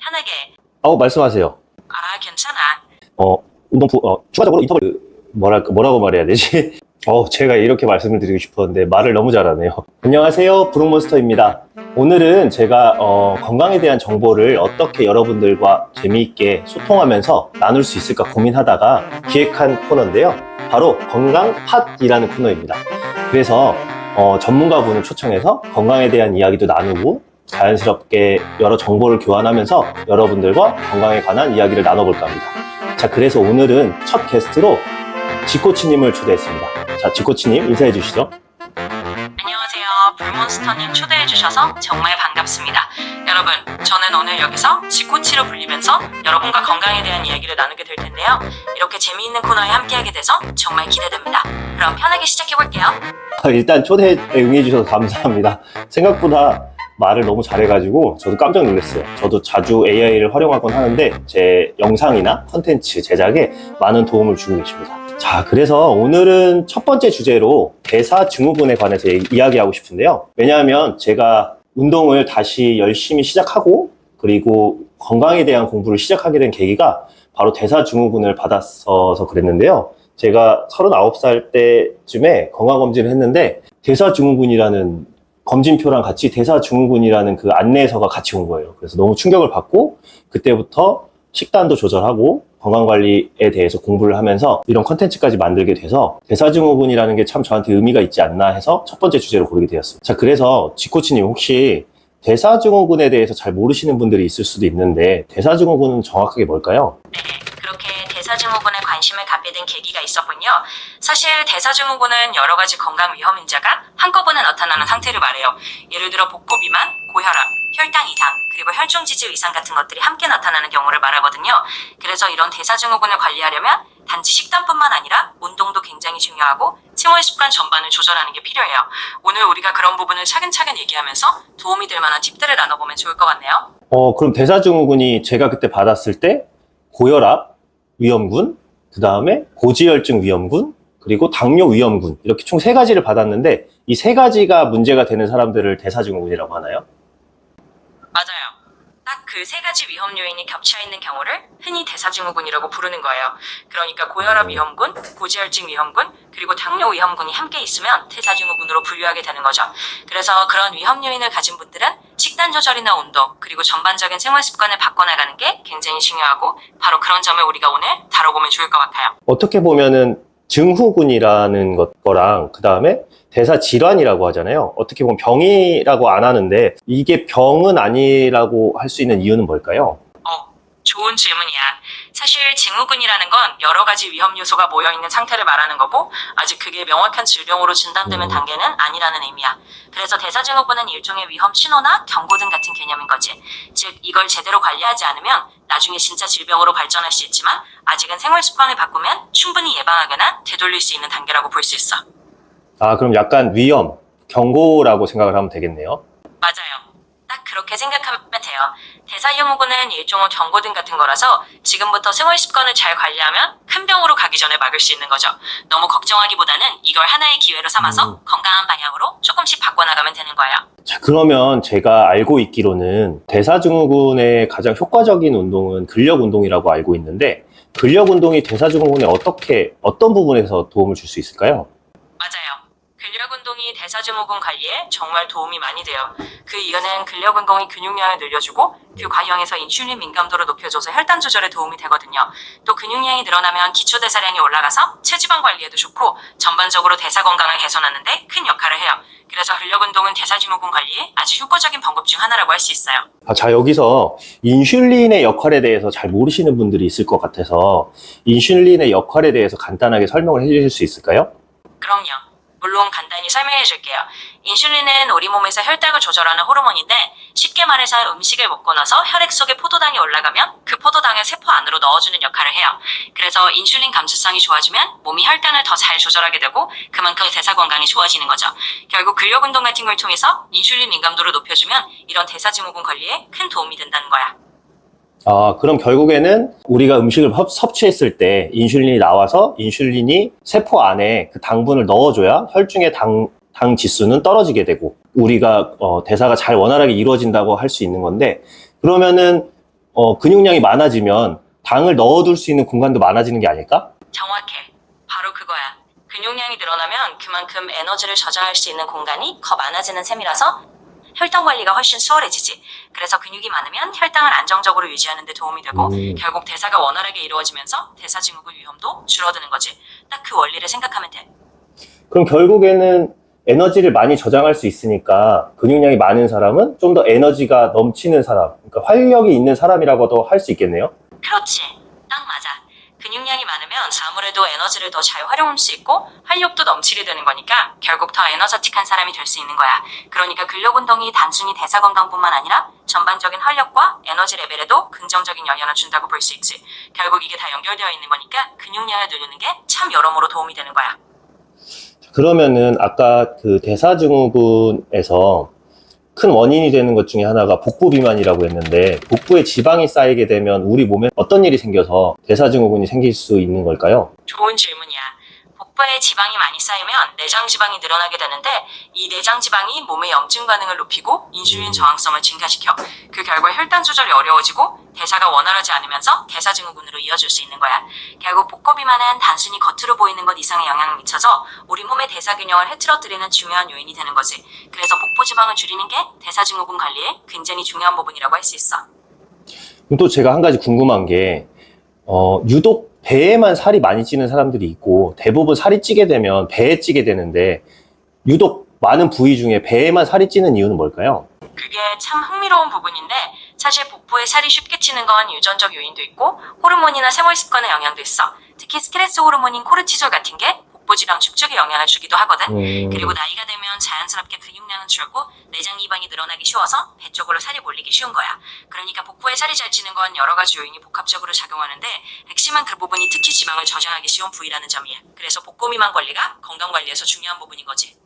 편하게. 말씀하세요. 괜찮아. 추가적으로 인터벌, 뭐라고 말해야 되지? 제가 이렇게 말씀을 드리고 싶었는데 말을 너무 잘하네요. 안녕하세요, 브룩몬스터입니다. 오늘은 제가 건강에 대한 정보를 어떻게 여러분들과 재미있게 소통하면서 나눌 수 있을까 고민하다가 기획한 코너인데요. 바로 건강팟이라는 코너입니다. 그래서 전문가분을 초청해서 건강에 대한 이야기도 나누고 자연스럽게 여러 정보를 교환하면서 여러분들과 건강에 관한 이야기를 나눠볼까 합니다. 자, 그래서 오늘은 첫 게스트로 지코치님을 초대했습니다. 자, 지코치님 인사해 주시죠. 안녕하세요. 불몬스터님 초대해주셔서 정말 반갑습니다. 여러분, 저는 오늘 여기서 지코치로 불리면서 여러분과 건강에 대한 이야기를 나누게 될 텐데요. 이렇게 재미있는 코너에 함께하게 돼서 정말 기대됩니다. 그럼 편하게 시작해볼게요. 일단 초대에 응해 주셔서 감사합니다. 생각보다 말을 너무 잘해가지고 저도 깜짝 놀랐어요. 저도 자주 AI를 활용하곤 하는데 제 영상이나 컨텐츠 제작에 많은 도움을 주고 계십니다. 자, 그래서 오늘은 첫 번째 주제로 대사증후군에 관해서 이야기하고 싶은데요. 왜냐하면 제가 운동을 다시 열심히 시작하고 그리고 건강에 대한 공부를 시작하게 된 계기가 바로 대사증후군을 받았어서 그랬는데요. 제가 39살 때쯤에 건강검진을 했는데 대사증후군이라는 검진표랑 같이 대사증후군이라는 그 안내서가 같이 온 거예요. 그래서 너무 충격을 받고 그때부터 식단도 조절하고 건강관리에 대해서 공부를 하면서 이런 컨텐츠까지 만들게 돼서 대사증후군이라는 게 참 저한테 의미가 있지 않나 해서 첫 번째 주제로 고르게 되었습니다. 자, 그래서 지코치님 혹시 대사증후군에 대해서 잘 모르시는 분들이 있을 수도 있는데 대사증후군은 정확하게 뭘까요? 네, 그렇게 대사증후군에 관심을 갖게 된 계기가 있었군요. 사실 대사증후군은 여러 가지 건강 위험 인자가 한꺼번에 나타나는 상태를 말해요. 예를 들어 복부 비만, 고혈압, 혈당 이상, 그리고 혈중 지질 이상 같은 것들이 함께 나타나는 경우를 말하거든요. 그래서 이런 대사증후군을 관리하려면 단지 식단뿐만 아니라 운동도 굉장히 중요하고 생활 습관 전반을 조절하는 게 필요해요. 오늘 우리가 그런 부분을 차근차근 얘기하면서 도움이 될 만한 팁들을 나눠보면 좋을 것 같네요. 그럼 대사증후군이 제가 그때 받았을 때 고혈압 위험군, 그 다음에 고지혈증 위험군, 그리고 당뇨 위험군 이렇게 총 3가지를 받았는데 이 3가지가 문제가 되는 사람들을 대사증후군이라고 하나요? 맞아요. 딱 그 3가지 위험 요인이 겹쳐 있는 경우를 흔히 대사증후군이라고 부르는 거예요. 그러니까 고혈압 위험군, 고지혈증 위험군, 그리고 당뇨 위험군이 함께 있으면 대사증후군으로 분류하게 되는 거죠. 그래서 그런 위험 요인을 가진 분들은 식단 조절이나 운동, 그리고 전반적인 생활 습관을 바꿔나가는 게 굉장히 중요하고 바로 그런 점을 우리가 오늘 다뤄보면 좋을 것 같아요. 어떻게 보면은 증후군이라는 거랑 그 다음에 대사질환이라고 하잖아요. 어떻게 보면 병이라고 안 하는데 이게 병은 아니라고 할 수 있는 이유는 뭘까요? 좋은 질문이야. 사실 증후군이라는 건 여러 가지 위험 요소가 모여있는 상태를 말하는 거고 아직 그게 명확한 질병으로 진단되는 단계는 아니라는 의미야. 그래서 대사증후군은 일종의 위험 신호나 경고등 같은 개념인 거지. 즉 이걸 제대로 관리하지 않으면 나중에 진짜 질병으로 발전할 수 있지만 아직은 생활 습관을 바꾸면 충분히 예방하거나 되돌릴 수 있는 단계라고 볼 수 있어. 그럼 약간 위험, 경고라고 생각을 하면 되겠네요. 맞아요. 딱 그렇게 생각하면 돼요. 대사증후군은 일종의 경고등 같은 거라서 지금부터 생활 습관을 잘 관리하면 큰 병으로 가기 전에 막을 수 있는 거죠. 너무 걱정하기보다는 이걸 하나의 기회로 삼아서 건강한 방향으로 조금씩 바꿔나가면 되는 거예요. 자, 그러면 제가 알고 있기로는 대사증후군의 가장 효과적인 운동은 근력 운동이라고 알고 있는데 근력 운동이 대사증후군에 어떤 부분에서 도움을 줄 수 있을까요? 맞아요. 근력 운동이 대사증후군 관리에 정말 도움이 많이 돼요. 그 이유는 근력 운동이 근육량을 늘려주고 그 과정에서 인슐린 민감도를 높여줘서 혈당 조절에 도움이 되거든요. 또 근육량이 늘어나면 기초대사량이 올라가서 체지방 관리에도 좋고 전반적으로 대사 건강을 개선하는 데 큰 역할을 해요. 그래서 근력 운동은 대사증후군 관리에 아주 효과적인 방법 중 하나라고 할 수 있어요. 자, 여기서 인슐린의 역할에 대해서 잘 모르시는 분들이 있을 것 같아서 인슐린의 역할에 대해서 간단하게 설명을 해주실 수 있을까요? 그럼요. 물론 간단히 설명해 줄게요. 인슐린은 우리 몸에서 혈당을 조절하는 호르몬인데 쉽게 말해서 음식을 먹고 나서 혈액 속에 포도당이 올라가면 그 포도당을 세포 안으로 넣어주는 역할을 해요. 그래서 인슐린 감수성이 좋아지면 몸이 혈당을 더 잘 조절하게 되고 그만큼 대사 건강이 좋아지는 거죠. 결국 근력 운동 같은 걸 통해서 인슐린 민감도를 높여주면 이런 대사증후군 관리에 큰 도움이 된다는 거야. 그럼 결국에는 우리가 음식을 섭취했을 때 인슐린이 나와서 인슐린이 세포 안에 그 당분을 넣어줘야 혈중의 당 지수는 떨어지게 되고 우리가 대사가 잘 원활하게 이루어진다고 할 수 있는 건데 그러면은 근육량이 많아지면 당을 넣어둘 수 있는 공간도 많아지는 게 아닐까? 정확해. 바로 그거야. 근육량이 늘어나면 그만큼 에너지를 저장할 수 있는 공간이 더 많아지는 셈이라서 혈당 관리가 훨씬 수월해지지. 그래서 근육이 많으면 혈당을 안정적으로 유지하는 데 도움이 되고 결국 대사가 원활하게 이루어지면서 대사증후군 위험도 줄어드는 거지. 딱 그 원리를 생각하면 돼. 그럼 결국에는 에너지를 많이 저장할 수 있으니까 근육량이 많은 사람은 좀 더 에너지가 넘치는 사람, 그러니까 활력이 있는 사람이라고도 할 수 있겠네요? 그렇지. 딱 맞아. 근육량이 많으면 아무래도 에너지를 더 잘 활용할 수 있고 활력도 넘치게 되는 거니까 결국 더 에너저틱한 사람이 될 수 있는 거야. 그러니까 근력 운동이 단순히 대사 건강뿐만 아니라 전반적인 활력과 에너지 레벨에도 긍정적인 영향을 준다고 볼 수 있지. 결국 이게 다 연결되어 있는 거니까 근육량을 늘리는 게 참 여러모로 도움이 되는 거야. 그러면은 아까 그 대사증후군에서 큰 원인이 되는 것 중에 하나가 복부 비만이라고 했는데 복부에 지방이 쌓이게 되면 우리 몸에 어떤 일이 생겨서 대사증후군이 생길 수 있는 걸까요? 좋은 질문이야. 복부에 지방이 많이 쌓이면 내장 지방이 늘어나게 되는데 이 내장 지방이 몸의 염증 반응을 높이고 인슐린 저항성을 증가시켜. 그 결과 혈당 조절이 어려워지고 대사가 원활하지 않으면서 대사증후군으로 이어질 수 있는 거야. 결국 복부 비만은 단순히 겉으로 보이는 것 이상의 영향을 미쳐서 우리 몸의 대사 균형을 흐트러뜨리는 중요한 요인이 되는 거지. 그래서 복부 지방을 줄이는 게 대사증후군 관리에 굉장히 중요한 부분이라고 할 수 있어. 그럼 또 제가 한 가지 궁금한 게 유독 배에만 살이 많이 찌는 사람들이 있고 대부분 살이 찌게 되면 배에 찌게 되는데 유독 많은 부위 중에 배에만 살이 찌는 이유는 뭘까요? 그게 참 흥미로운 부분인데 사실 복부에 살이 쉽게 찌는 건 유전적 요인도 있고 호르몬이나 생활 습관의 영향도 있어. 특히 스트레스 호르몬인 코르티졸 같은 게 복부 지방 축적에 영향을 주기도 하거든. 그리고 나이가 되면 자연스럽게 근육량은 줄고 내장 이방이 늘어나기 쉬워서 배 쪽으로 살이 몰리기 쉬운 거야. 그러니까 복부에 살이 잘 찌는 건 여러 가지 요인이 복합적으로 작용하는데 핵심은 그 부분이 특히 지방을 저장하기 쉬운 부위라는 점이야. 그래서 복부 미만 관리가 건강 관리에서 중요한 부분인 거지.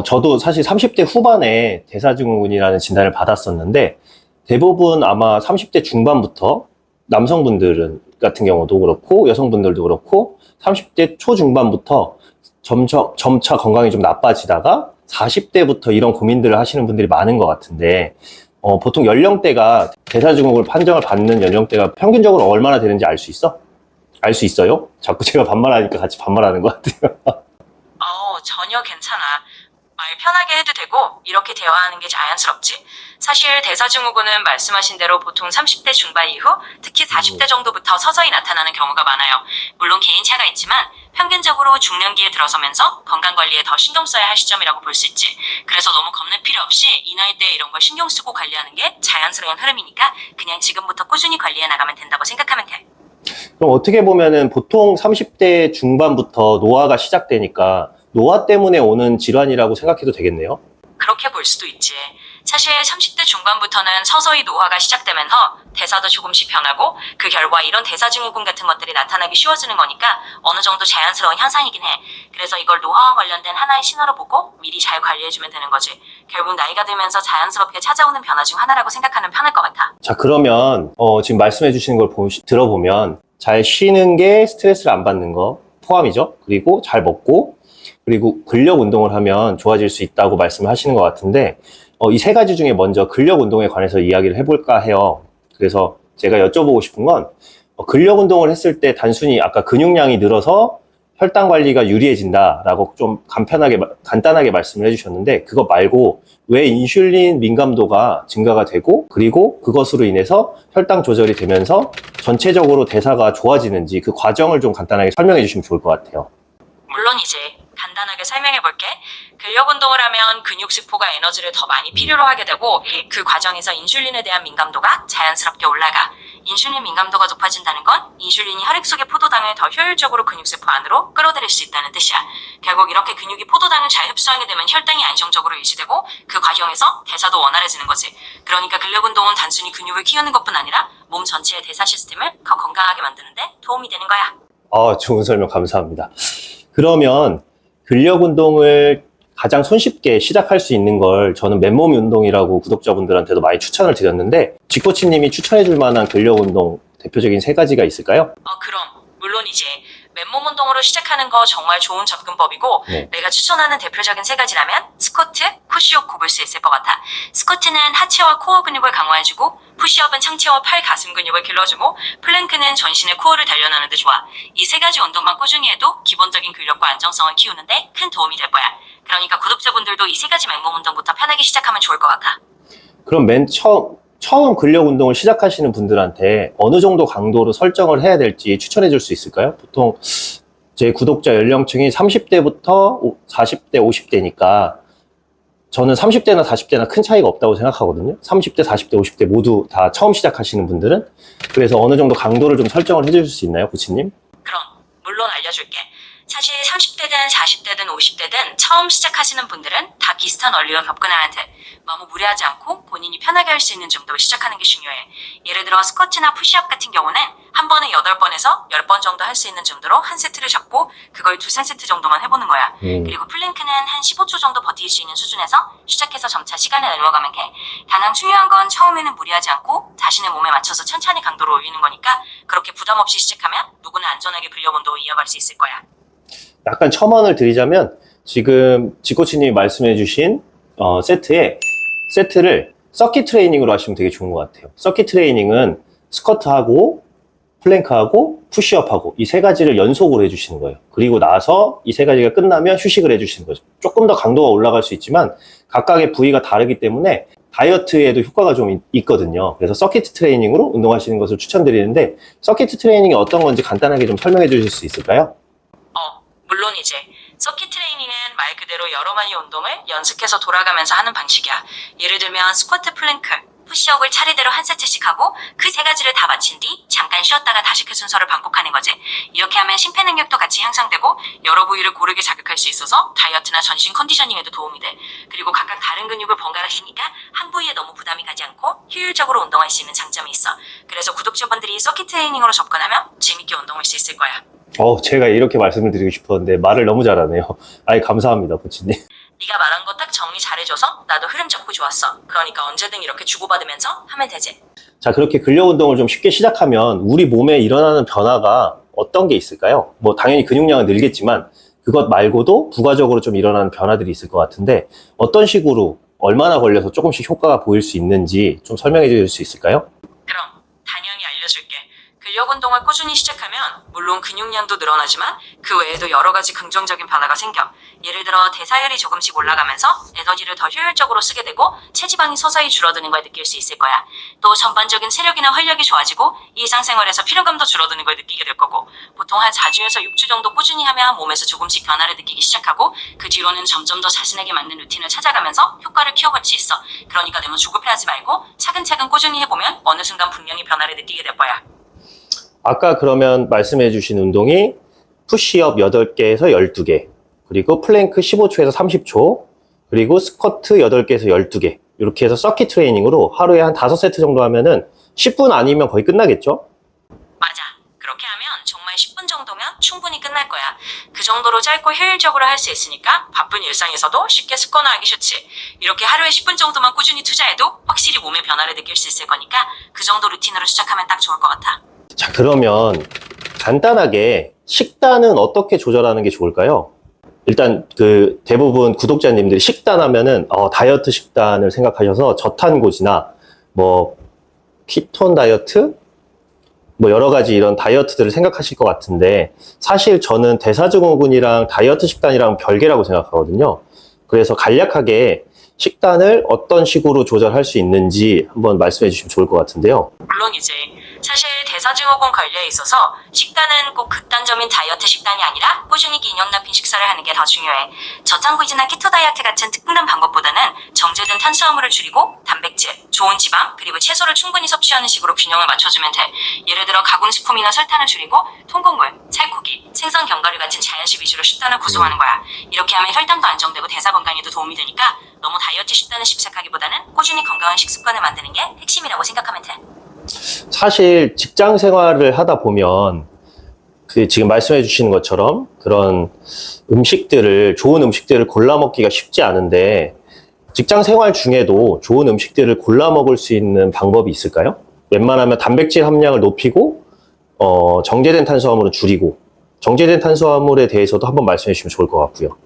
저도 사실 30대 후반에 대사증후군이라는 진단을 받았었는데 대부분 아마 30대 중반부터 남성분들은 같은 경우도 그렇고 여성분들도 그렇고 30대 초중반부터 점차 건강이 좀 나빠지다가 40대부터 이런 고민들을 하시는 분들이 많은 것 같은데 보통 연령대가 대사증후군을 판정을 받는 연령대가 평균적으로 얼마나 되는지 알 수 있어? 알 수 있어요? 자꾸 제가 반말하니까 같이 반말하는 것 같아요. 전혀 괜찮아. 말 편하게 해도 되고 이렇게 대화하는 게 자연스럽지. 사실 대사증후군은 말씀하신 대로 보통 30대 중반 이후 특히 40대 정도부터 서서히 나타나는 경우가 많아요. 물론 개인차가 있지만 평균적으로 중년기에 들어서면서 건강관리에 더 신경 써야 할 시점이라고 볼 수 있지. 그래서 너무 겁낼 필요 없이 이 나이대에 이런 걸 신경 쓰고 관리하는 게 자연스러운 흐름이니까 그냥 지금부터 꾸준히 관리해 나가면 된다고 생각하면 돼. 그럼 어떻게 보면은 보통 30대 중반부터 노화가 시작되니까 노화 때문에 오는 질환이라고 생각해도 되겠네요? 그렇게 볼 수도 있지. 사실 30대 중반부터는 서서히 노화가 시작되면서 대사도 조금씩 변하고 그 결과 이런 대사증후군 같은 것들이 나타나기 쉬워지는 거니까 어느 정도 자연스러운 현상이긴 해. 그래서 이걸 노화와 관련된 하나의 신호로 보고 미리 잘 관리해주면 되는 거지. 결국 나이가 들면서 자연스럽게 찾아오는 변화 중 하나라고 생각하면 편할 것 같아. 자, 그러면 지금 말씀해 주시는 걸 들어보면 잘 쉬는 게 스트레스를 안 받는 거 포함이죠. 그리고 잘 먹고 그리고 근력 운동을 하면 좋아질 수 있다고 말씀을 하시는 것 같은데 이 세 가지 중에 먼저 근력 운동에 관해서 이야기를 해볼까 해요. 그래서 제가 여쭤보고 싶은 건 근력 운동을 했을 때 단순히 아까 근육량이 늘어서 혈당 관리가 유리해진다라고 좀 간단하게 말씀을 해주셨는데 그거 말고 왜 인슐린 민감도가 증가가 되고 그리고 그것으로 인해서 혈당 조절이 되면서 전체적으로 대사가 좋아지는지 그 과정을 좀 간단하게 설명해 주시면 좋을 것 같아요. 물론이지. 간단하게 설명해 볼게. 근력 운동을 하면 근육 세포가 에너지를 더 많이 필요로 하게 되고 그 과정에서 인슐린에 대한 민감도가 자연스럽게 올라가. 인슐린 민감도가 높아진다는 건 인슐린이 혈액 속의 포도당을 더 효율적으로 근육 세포 안으로 끌어들일 수 있다는 뜻이야. 결국 이렇게 근육이 포도당을 잘 흡수하게 되면 혈당이 안정적으로 유지되고 그 과정에서 대사도 원활해지는 거지. 그러니까 근력 운동은 단순히 근육을 키우는 것뿐 아니라 몸 전체의 대사 시스템을 더 건강하게 만드는 데 도움이 되는 거야. 좋은 설명 감사합니다. 그러면 근력 운동을 가장 손쉽게 시작할 수 있는 걸 저는 맨몸 운동이라고 구독자분들한테도 많이 추천을 드렸는데 직코치님이 추천해 줄 만한 근력 운동 대표적인 세 가지가 있을까요? 그럼 물론이지. 맨몸 운동으로 시작하는 거 정말 좋은 접근법이고 네. 내가 추천하는 대표적인 세 가지라면 스쿼트, 푸시업 꼽을 수 있을 것 같아. 스쿼트는 하체와 코어 근육을 강화해주고 푸시업은 상체와 팔, 가슴 근육을 길러주고 플랭크는 전신의 코어를 단련하는 데 좋아. 이 세 가지 운동만 꾸준히 해도 기본적인 근력과 안정성을 키우는데 큰 도움이 될 거야. 그러니까 구독자분들도 이 세 가지 맨몸 운동부터 편하게 시작하면 좋을 것 같아. 그럼 맨 처음 근력 운동을 시작하시는 분들한테 어느 정도 강도로 설정을 해야 될지 추천해 줄 수 있을까요? 보통 제 구독자 연령층이 30대부터 40대, 50대니까 저는 30대나 40대나 큰 차이가 없다고 생각하거든요. 30대, 40대, 50대 모두 다 처음 시작하시는 분들은. 그래서 어느 정도 강도를 좀 설정을 해 주실 수 있나요, 코치님? 그럼 물론 알려줄게. 사실 30대든 40대든 50대든 처음 시작하시는 분들은 다 비슷한 원리와 접근해야 돼. 너무 무리하지 않고 본인이 편하게 할 수 있는 정도로 시작하는 게 중요해. 예를 들어 스쿼트나 푸시업 같은 경우는 한 번에 8번에서 10번 정도 할 수 있는 정도로 한 세트를 잡고 그걸 2-3세트 정도만 해보는 거야. 그리고 플랭크는 한 15초 정도 버틸 수 있는 수준에서 시작해서 점차 시간을 늘려가면 돼. 가장 중요한 건 처음에는 무리하지 않고 자신의 몸에 맞춰서 천천히 강도를 올리는 거니까 그렇게 부담 없이 시작하면 누구나 안전하게 근력 운동을 이어갈 수 있을 거야. 약간 첨언을 드리자면 지금 지코치님이 말씀해 주신 세트를 서킷 트레이닝으로 하시면 되게 좋은 것 같아요. 서킷 트레이닝은 스쿼트하고 플랭크하고 푸시업하고 이 세 가지를 연속으로 해주시는 거예요. 그리고 나서 이 세 가지가 끝나면 휴식을 해주시는 거죠. 조금 더 강도가 올라갈 수 있지만 각각의 부위가 다르기 때문에 다이어트에도 효과가 좀 있거든요. 그래서 서킷 트레이닝으로 운동하시는 것을 추천드리는데 서킷 트레이닝이 어떤 건지 간단하게 좀 설명해 주실 수 있을까요? 물론이지. 서킷 트레이닝은 말 그대로 여러 마리 운동을 연속해서 돌아가면서 하는 방식이야. 예를 들면 스쿼트, 플랭크, 푸시업을 차례대로 한 세트씩 하고 그 세 가지를 다 마친 뒤 잠깐 쉬었다가 다시 그 순서를 반복하는 거지. 이렇게 하면 심폐 능력도 같이 향상되고 여러 부위를 고르게 자극할 수 있어서 다이어트나 전신 컨디셔닝에도 도움이 돼. 그리고 각각 다른 근육을 번갈아 쓰니까 한 부위에 너무 부담이 가지 않고 효율적으로 운동할 수 있는 장점이 있어. 그래서 구독자분들이 서킷 트레이닝으로 접근하면 재밌게 운동할 수 있을 거야. 제가 이렇게 말씀을 드리고 싶었는데 말을 너무 잘하네요. 아이, 감사합니다, 코치님. 네가 말한 거 딱 정리 잘해줘서 나도 흐름 잡고 좋았어. 그러니까 언제든 이렇게 주고받으면서 하면 되지. 자, 그렇게 근력 운동을 좀 쉽게 시작하면 우리 몸에 일어나는 변화가 어떤 게 있을까요? 뭐 당연히 근육량은 늘겠지만 그것 말고도 부가적으로 좀 일어나는 변화들이 있을 것 같은데 어떤 식으로 얼마나 걸려서 조금씩 효과가 보일 수 있는지 좀 설명해 주실 수 있을까요? 그럼 당연히 알려줄게. 근력 운동을 꾸준히 시작하면 물론 근육량도 늘어나지만 그 외에도 여러 가지 긍정적인 변화가 생겨. 예를 들어 대사율이 조금씩 올라가면서 에너지를 더 효율적으로 쓰게 되고 체지방이 서서히 줄어드는 걸 느낄 수 있을 거야. 또 전반적인 체력이나 활력이 좋아지고 일상생활에서 피로감도 줄어드는 걸 느끼게 될 거고 보통 한 4주에서 6주 정도 꾸준히 하면 몸에서 조금씩 변화를 느끼기 시작하고 그 뒤로는 점점 더 자신에게 맞는 루틴을 찾아가면서 효과를 키워갈 수 있어. 그러니까 너무 조급해하지 말고 차근차근 꾸준히 해보면 어느 순간 분명히 변화를 느끼게 될 거야. 아까 그러면 말씀해 주신 운동이 푸시업 8개에서 12개, 그리고 플랭크 15초에서 30초, 그리고 스쿼트 8개에서 12개. 이렇게 해서 서킷 트레이닝으로 하루에 한 5세트 정도 하면은 10분 아니면 거의 끝나겠죠? 맞아. 그렇게 하면 정말 10분 정도면 충분히 끝날 거야. 그 정도로 짧고 효율적으로 할 수 있으니까 바쁜 일상에서도 쉽게 습관화하기 좋지. 이렇게 하루에 10분 정도만 꾸준히 투자해도 확실히 몸의 변화를 느낄 수 있을 거니까 그 정도 루틴으로 시작하면 딱 좋을 것 같아. 자, 그러면 간단하게 식단은 어떻게 조절하는 게 좋을까요? 일단 그 대부분 구독자님들이 식단 하면은 다이어트 식단을 생각하셔서 저탄고지나 뭐 키톤 다이어트 뭐 여러 가지 이런 다이어트들을 생각하실 것 같은데 사실 저는 대사증후군이랑 다이어트 식단이랑 별개라고 생각하거든요. 그래서 간략하게 식단을 어떤 식으로 조절할 수 있는지 한번 말씀해 주시면 좋을 것 같은데요. 물론이지. 사실 대사증후군 관리에 있어서 식단은 꼭 극단적인 다이어트 식단이 아니라 꾸준히 균형 잡힌 식사를 하는 게 더 중요해. 저탄고지나 키토 다이어트 같은 특별한 방법보다는 정제된 탄수화물을 줄이고 단백질, 좋은 지방, 그리고 채소를 충분히 섭취하는 식으로 균형을 맞춰주면 돼. 예를 들어 가공식품이나 설탕을 줄이고 통곡물, 살코기, 생선 견과류 같은 자연식 위주로 식단을 구성하는 거야. 이렇게 하면 혈당도 안정되고 대사 건강에도 도움이 되니까 너무 다이어트 식단을 집착하기보다는 꾸준히 건강한 식습관을 만드는 게 핵심이라고 생각하면 돼. 사실 직장 생활을 하다 보면 그 지금 말씀해 주시는 것처럼 그런 좋은 음식들을 골라 먹기가 쉽지 않은데 직장 생활 중에도 좋은 음식들을 골라 먹을 수 있는 방법이 있을까요? 웬만하면 단백질 함량을 높이고 정제된 탄수화물은 줄이고 정제된 탄수화물에 대해서도 한번 말씀해 주시면 좋을 것 같고요.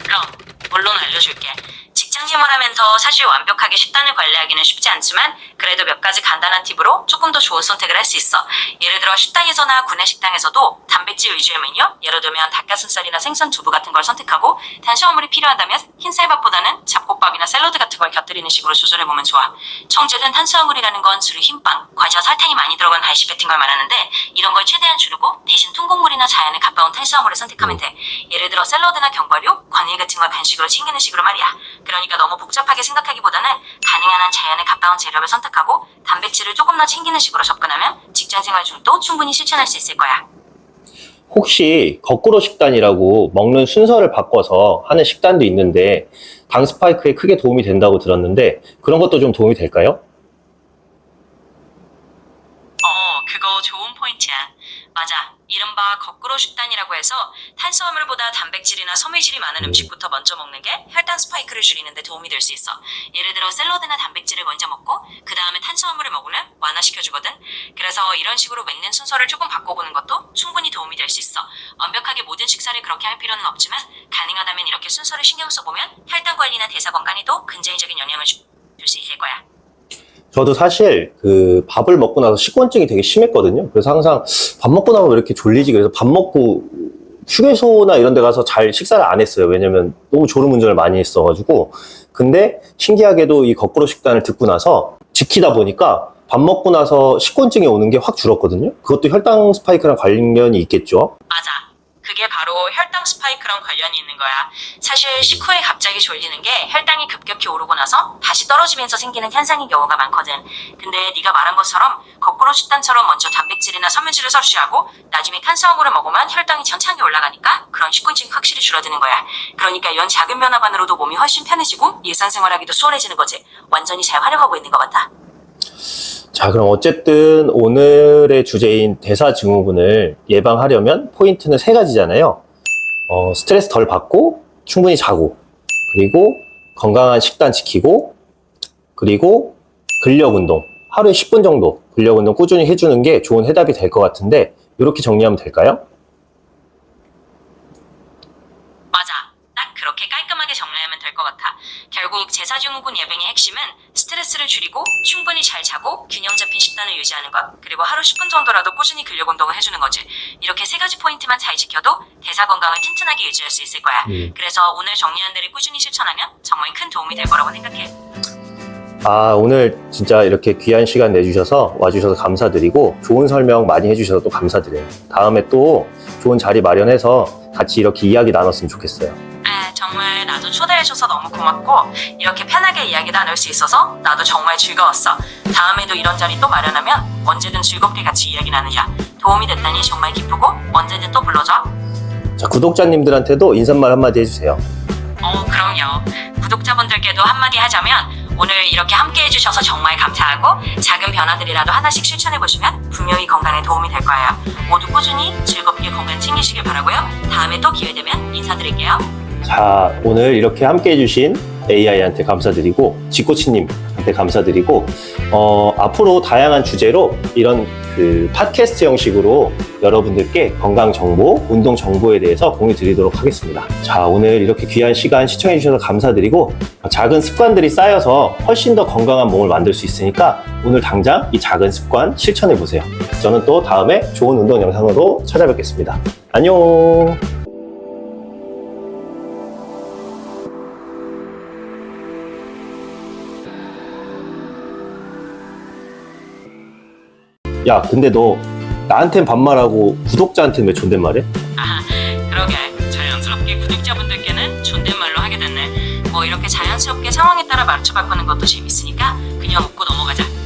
그럼 본론 알려줄게. 직장 생활하면서 사실 완벽하게 식단을 관리하기는 쉽지 않지만 그래도 몇 가지 간단한 팁으로 조금 더 좋은 선택을 할 수 있어. 예를 들어 식당에서나 구내 식당에서도 단백질 위주의 메뉴, 예를 들면 닭가슴살이나 생선 두부 같은 걸 선택하고 탄수화물이 필요하다면 흰쌀밥보다는 잡곡밥이나 샐러드 같은 걸 곁들이는 식으로 조절해보면 좋아. 청제된 탄수화물이라는 건 주로 흰빵, 과자와 설탕이 많이 들어간 간식 같은 걸 말하는데 이런 걸 최대한 줄이고 대신 통곡물이나 자연에 가까운 탄수화물을 선택하면 돼. 예를 들어 샐러드나 견과류, 과일 같은 걸 간식으로 챙기는 식으로 말이야. 그러니까 너무 복잡하게 생각하기보다는 가능한 한 자연에 가까운 재료를 선택하고 단백질을 조금 더 챙기는 식으로 접근하면 직장생활 중도 충분히 실천할 수 있을 거야. 혹시 거꾸로 식단이라고 먹는 순서를 바꿔서 하는 식단도 있는데 당 스파이크에 크게 도움이 된다고 들었는데 그런 것도 좀 도움이 될까요? 그거 좋은 포인트야. 맞아. 이른바 거꾸로 식단이라고 해서 탄수화물보다 단백질이나 섬유질이 많은 음식부터 먼저 먹는 게 혈당 스파이크를 줄이는 데 도움이 될 수 있어. 예를 들어 샐러드나 단백질을 먼저 먹고 그 다음에 탄수화물을 먹으면 완화시켜주거든. 그래서 이런 식으로 먹는 순서를 조금 바꿔보는 것도 충분히 도움이 될 수 있어. 완벽하게 모든 식사를 그렇게 할 필요는 없지만 가능하다면 이렇게 순서를 신경 써보면 혈당 관리나 대사 건강에도 긍정적인 영향을 줄 수 있을 거야. 저도 사실 그 밥을 먹고 나서 식곤증이 되게 심했거든요. 그래서 항상 밥 먹고 나면 왜 이렇게 졸리지? 그래서 밥 먹고 휴게소나 이런 데 가서 잘 식사를 안 했어요. 왜냐면 너무 졸음운전을 많이 했어가지고. 근데 신기하게도 이 거꾸로 식단을 듣고 나서 지키다 보니까 밥 먹고 나서 식곤증이 오는 게 확 줄었거든요. 그것도 혈당 스파이크랑 관련이 있겠죠. 맞아. 그게 바로 혈당 스파이크랑 관련이 있는 거야. 사실 식후에 갑자기 졸리는 게 혈당이 급격히 오르고 나서 다시 떨어지면서 생기는 현상인 경우가 많거든. 근데 네가 말한 것처럼 거꾸로 식단처럼 먼저 단백질이나 섬유질을 섭취하고 나중에 탄수화물을 먹으면 혈당이 천천히 올라가니까 그런 식곤증이 확실히 줄어드는 거야. 그러니까 이런 작은 변화만으로도 몸이 훨씬 편해지고 일상생활하기도 수월해지는 거지. 완전히 잘 활용하고 있는 것 같아. 자, 그럼 어쨌든 오늘의 주제인 대사증후군을 예방하려면 포인트는 세 가지잖아요. 스트레스 덜 받고 충분히 자고 그리고 건강한 식단 지키고 그리고 근력 운동 하루에 10분 정도 근력 운동 꾸준히 해주는 게 좋은 해답이 될 것 같은데 이렇게 정리하면 될까요? 맞아. 딱 그렇게 깔끔하게 정리하면 될 것 같아. 결국 대사증후군 예방의 핵심은 스트레스를 줄이고 충분히 잘 자고 균형 잡힌 식단을 유지하는 것 그리고 하루 10분 정도라도 꾸준히 근력 운동을 해주는 거지. 이렇게 세 가지 포인트만 잘 지켜도 대사 건강을 튼튼하게 유지할 수 있을 거야. 그래서 오늘 정리한 대로 꾸준히 실천하면 정말 큰 도움이 될 거라고 생각해. 아, 오늘 진짜 이렇게 귀한 시간 내주셔서 와주셔서 감사드리고 좋은 설명 많이 해주셔서 또 감사드려요. 다음에 또 좋은 자리 마련해서 같이 이렇게 이야기 나눴으면 좋겠어요. 정말 나도 초대해줘서 너무 고맙고 이렇게 편하게 이야기 나눌 수 있어서 나도 정말 즐거웠어. 다음에도 이런 자리 또 마련하면 언제든 즐겁게 같이 이야기 나누자. 도움이 됐다니 정말 기쁘고 언제든 또 불러줘. 자, 구독자님들한테도 인사말 한마디 해주세요. 그럼요. 구독자분들께도 한마디 하자면 오늘 이렇게 함께 해주셔서 정말 감사하고 작은 변화들이라도 하나씩 실천해보시면 분명히 건강에 도움이 될 거예요. 모두 꾸준히 즐겁게 건강 챙기시길 바라고요. 다음에 또 기회되면 인사드릴게요. 자, 오늘 이렇게 함께 해주신 AI한테 감사드리고 지코치님한테 감사드리고 앞으로 다양한 주제로 이런 그 팟캐스트 형식으로 여러분들께 건강 정보, 운동 정보에 대해서 공유 드리도록 하겠습니다. 자, 오늘 이렇게 귀한 시간 시청해 주셔서 감사드리고 작은 습관들이 쌓여서 훨씬 더 건강한 몸을 만들 수 있으니까 오늘 당장 이 작은 습관 실천해 보세요. 저는 또 다음에 좋은 운동 영상으로 찾아뵙겠습니다. 안녕. 야, 근데 너 나한텐 반말하고 구독자한테는 왜 존댓말해? 그러게. 자연스럽게 구독자분들께는 존댓말로 하게 됐네. 뭐 이렇게 자연스럽게 상황에 따라 맞춰 바꾸는 것도 재밌으니까 그냥 웃고 넘어가자.